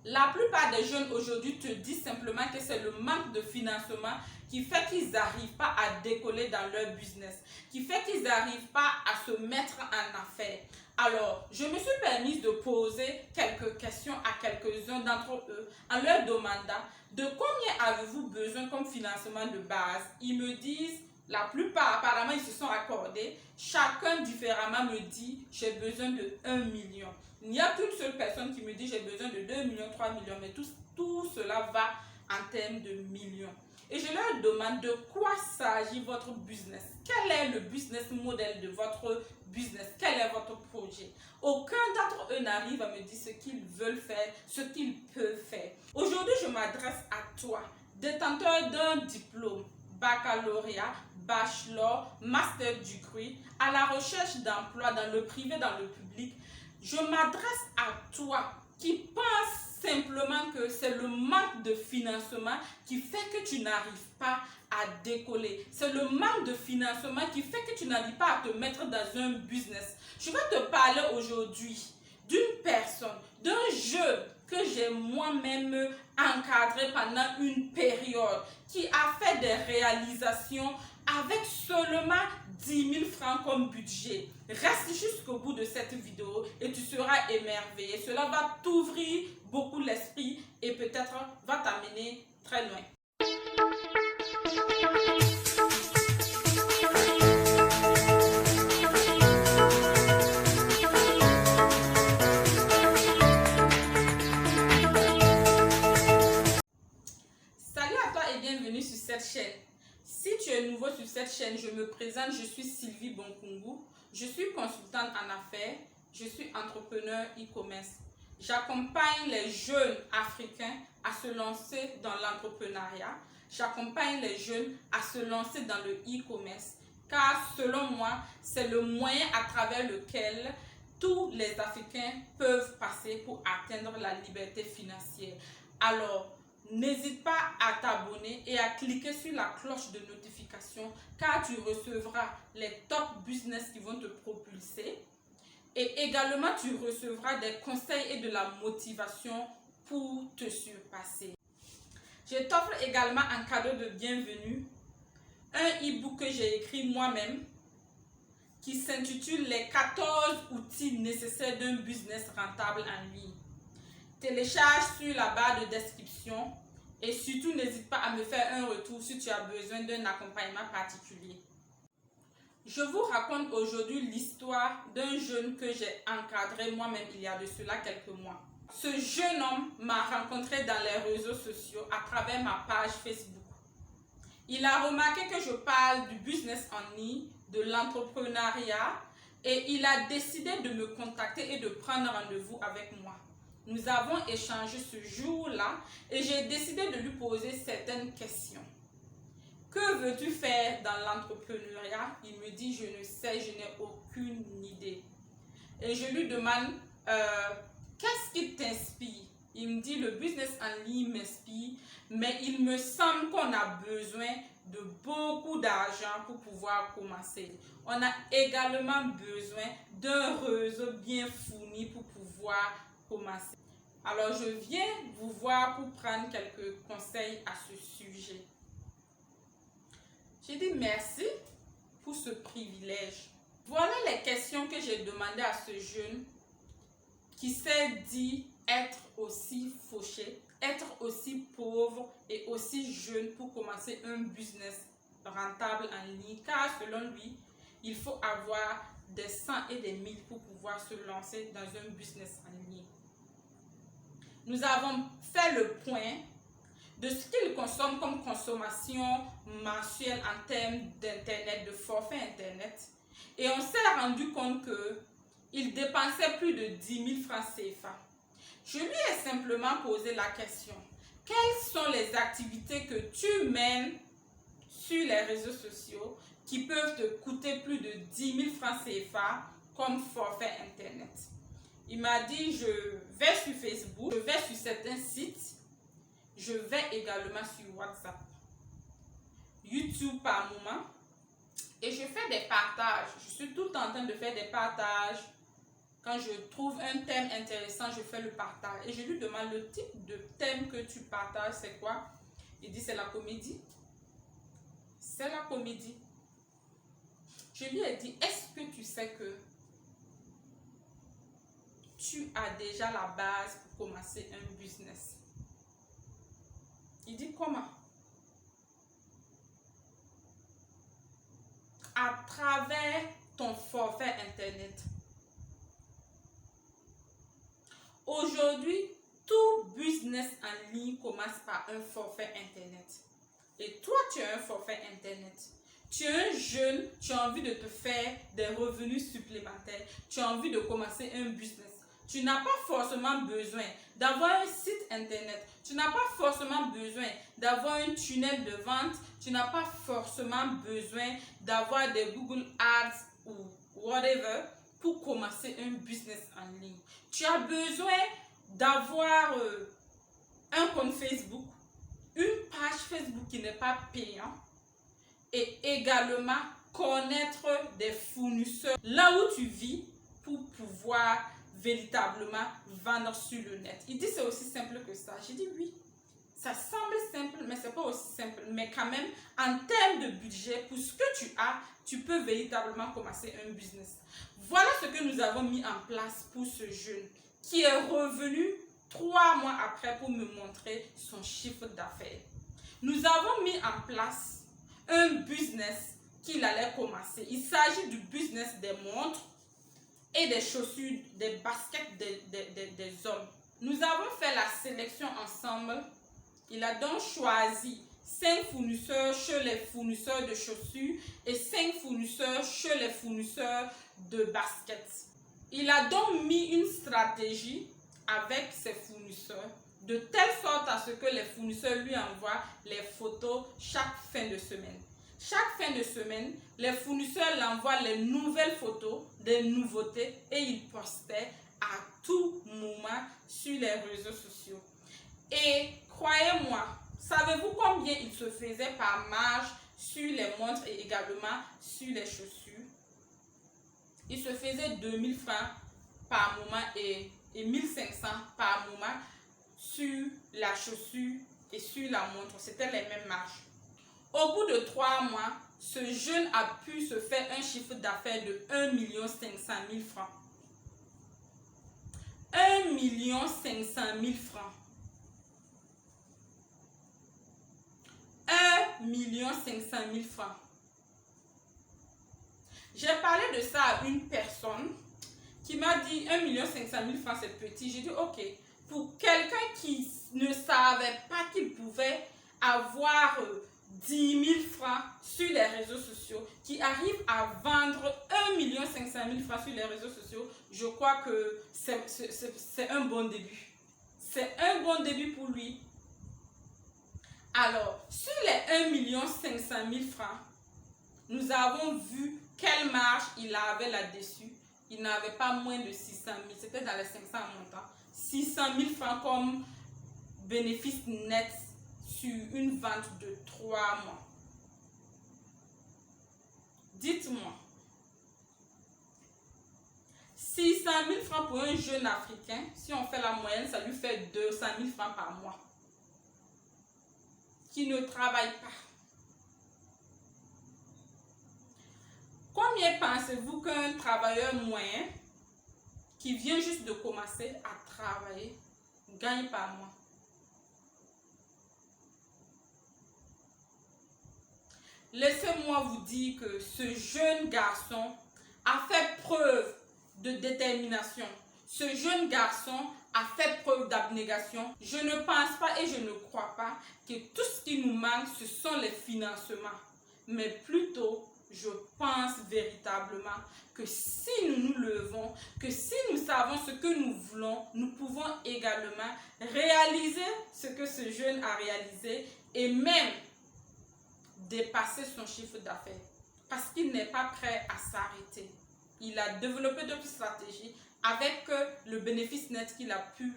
La plupart des jeunes aujourd'hui te disent simplement que c'est le manque de financement qui fait qu'ils n'arrivent pas à décoller dans leur business, qui fait qu'ils n'arrivent pas à se mettre en affaires. Alors, je me suis permise de poser quelques questions à quelques-uns d'entre eux en leur demandant de combien avez-vous besoin comme financement de base. Ils me disent, la plupart apparemment ils se sont accordés, chacun différemment me dit j'ai besoin de 1 million. Il n'y a qu'une seule personne qui me dit j'ai besoin de 2 millions, 3 millions, mais tout cela va en termes de millions. Et je leur demande de quoi s'agit votre business. Quel est le business model de votre business? Quel est votre projet? Aucun d'entre eux n'arrive à me dire ce qu'ils veulent faire, ce qu'ils peuvent faire. Aujourd'hui, je m'adresse à toi, détenteur d'un diplôme, baccalauréat, bachelor, master degree, à la recherche d'emploi dans le privé, dans le public. Je m'adresse à toi qui pense simplement que c'est le manque de financement qui fait que tu n'arrives pas à décoller. C'est le manque de financement qui fait que tu n'arrives pas à te mettre dans un business. Je vais te parler aujourd'hui d'une personne, d'un jeune que j'ai moi-même encadré pendant une période, qui a fait des réalisations avec seulement 10 000 francs comme budget. Reste jusqu'au bout de cette vidéo et tu seras émerveillé. Cela va t'ouvrir beaucoup l'esprit et peut-être va t'amener très loin. Salut à toi et bienvenue sur cette chaîne. Si tu es nouveau sur cette chaîne, je me présente, je suis Sylvie Bonkungu. Je suis consultante en affaires, je suis entrepreneur e-commerce. J'accompagne les jeunes africains à se lancer dans l'entrepreneuriat. J'accompagne les jeunes à se lancer dans le e-commerce. Car selon moi, c'est le moyen à travers lequel tous les Africains peuvent passer pour atteindre la liberté financière. Alors, n'hésite pas à t'abonner et à cliquer sur la cloche de notification car tu recevras les top business qui vont te propulser. Et également, tu recevras des conseils et de la motivation pour te surpasser. Je t'offre également un cadeau de bienvenue, un e-book que j'ai écrit moi-même qui s'intitule Les 14 outils nécessaires d'un business rentable en ligne. Télécharge sur la barre de description et surtout n'hésite pas à me faire un retour si tu as besoin d'un accompagnement particulier. Je vous raconte aujourd'hui l'histoire d'un jeune que j'ai encadré moi-même il y a de cela quelques mois. Ce jeune homme m'a rencontré dans les réseaux sociaux à travers ma page Facebook. Il a remarqué que je parle du business en ligne, de l'entrepreneuriat et il a décidé de me contacter et de prendre rendez-vous avec moi. Nous avons échangé ce jour-là et j'ai décidé de lui poser certaines questions. Que veux-tu faire dans l'entrepreneuriat? Il me dit, je ne sais, je n'ai aucune idée. Et je lui demande, qu'est-ce qui t'inspire? Il me dit, le business en ligne m'inspire, mais il me semble qu'on a besoin de beaucoup d'argent pour pouvoir commencer. On a également besoin d'un réseau bien fourni pour pouvoir commencer. Alors, je viens vous voir pour prendre quelques conseils à ce sujet. J'ai dit merci pour ce privilège. Voilà les questions que j'ai demandées à ce jeune qui s'est dit être aussi fauché, être aussi pauvre et aussi jeune pour commencer un business rentable en ligne. Car selon lui, il faut avoir des 100 et des 1000 pour pouvoir se lancer dans un business en ligne. Nous avons fait le point de ce qu'il consomme comme consommation mensuelle en termes d'internet, de forfait internet. Et on s'est rendu compte qu'il dépensait plus de 10 000 francs CFA. Je lui ai simplement posé la question, quelles sont les activités que tu mènes sur les réseaux sociaux qui peuvent te coûter plus de 10 000 francs CFA comme forfait internet? Il m'a dit, je vais sur Facebook, je vais sur certains sites, je vais également sur WhatsApp, YouTube par moment et je fais des partages. Je suis tout le temps en train de faire des partages Quand je trouve un thème intéressant, je fais le partage. Et je lui demande le type de thème que tu partages, c'est quoi? Il dit c'est la comédie. C'est la comédie. Je lui ai dit, est-ce que tu sais que tu as déjà la base pour commencer un business? Il dit comment? À travers ton forfait internet. Aujourd'hui, tout business en ligne commence par un forfait internet. Et toi, tu as un forfait internet. Tu es un jeune, tu as envie de te faire des revenus supplémentaires. Tu as envie de commencer un business. Tu n'as pas forcément besoin d'avoir un site internet. Tu n'as pas forcément besoin d'avoir un tunnel de vente. Tu n'as pas forcément besoin d'avoir des Google Ads ou whatever pour commencer un business en ligne. Tu as besoin d'avoir un compte Facebook, une page Facebook qui n'est pas payante et également connaître des fournisseurs là où tu vis pour pouvoir véritablement vendre sur le net. Il dit c'est aussi simple que ça. J'ai dit oui, ça semble simple mais c'est pas aussi simple. Mais quand même, en termes de budget, pour ce que tu as, tu peux véritablement commencer un business. Voilà ce que nous avons mis en place pour ce jeune qui est revenu 3 mois après pour me montrer son chiffre d'affaires. Nous avons mis en place un business qu'il allait commencer. Il s'agit du business des montres et des chaussures, des baskets des hommes. Nous avons fait la sélection ensemble. Il a donc choisi 5 fournisseurs chez les fournisseurs de chaussures et 5 fournisseurs chez les fournisseurs de baskets. Il a donc mis une stratégie avec ses fournisseurs de telle sorte à ce que les fournisseurs lui envoient les photos chaque fin de semaine. Chaque fin de semaine, les fournisseurs l'envoient les nouvelles photos, des nouveautés et il postait à tout moment sur les réseaux sociaux. Et croyez-moi, savez-vous combien il se faisait par marge sur les montres et également sur les chaussures? Il se faisait 2000 francs par moment et 1500 par moment sur la chaussure et sur la montre. C'était les mêmes marges. Au bout de 3 mois, ce jeune a pu se faire un chiffre d'affaires de 1 500 000 francs. 1 500 000 francs. 1 500 000 francs. J'ai parlé de ça à une personne qui m'a dit 1 500 000 francs c'est petit. J'ai dit ok, pour quelqu'un qui ne savait pas qu'il pouvait avoir 10 000 francs sur les réseaux sociaux, qui arrive à vendre 1 500 000 francs sur les réseaux sociaux, je crois que c'est un bon début. C'est un bon début pour lui. Alors, sur les 1 500 000 francs, nous avons vu quelle marge il avait là-dessus. Il n'avait pas moins de 600 000, c'était dans les 500 montants. 600 000 francs comme bénéfice net sur une vente de 3 mois. Dites-moi, 600 000 francs pour un jeune Africain, si on fait la moyenne, ça lui fait 200 000 francs par mois. Qui ne travaille pas. Combien pensez-vous qu'un travailleur moyen qui vient juste de commencer à travailler gagne par mois? Laissez-moi vous dire que ce jeune garçon a fait preuve de détermination. Ce jeune garçon a fait preuve d'abnégation. Je ne pense pas et je ne crois pas que tout ce qui nous manque, ce sont les financements. Mais plutôt, je pense véritablement que si nous nous levons, que si nous savons ce que nous voulons, nous pouvons également réaliser ce que ce jeune a réalisé et même dépasser son chiffre d'affaires. Parce qu'il n'est pas prêt à s'arrêter. Il a développé d'autres stratégies avec le bénéfice net qu'il a pu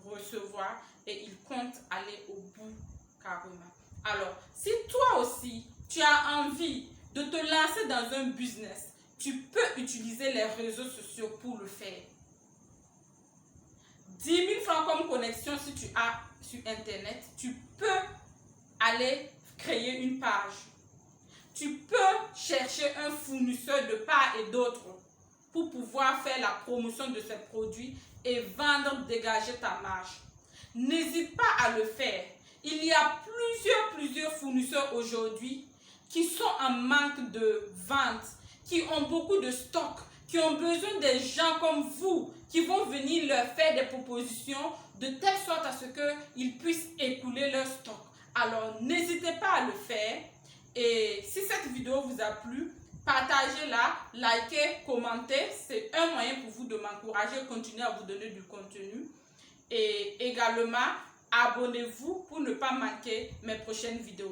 recevoir et il compte aller au bout carrément. Alors, si toi aussi, tu as envie de te lancer dans un business, tu peux utiliser les réseaux sociaux pour le faire. 10 000 francs comme connexion si tu as sur Internet, tu peux aller créer une page. Tu peux chercher un fournisseur de part et d'autre pour pouvoir faire la promotion de ces produits et vendre, dégager ta marge. N'hésite pas à le faire. Il y a plusieurs fournisseurs aujourd'hui qui sont en manque de vente, qui ont beaucoup de stock, qui ont besoin des gens comme vous qui vont venir leur faire des propositions de telle sorte à ce qu'ils puissent écouler leur stock. Alors, n'hésitez pas à le faire. Et si cette vidéo vous a plu, partagez-la, likez, commentez. C'est un moyen pour vous de m'encourager à continuer à vous donner du contenu. Et également, abonnez-vous pour ne pas manquer mes prochaines vidéos.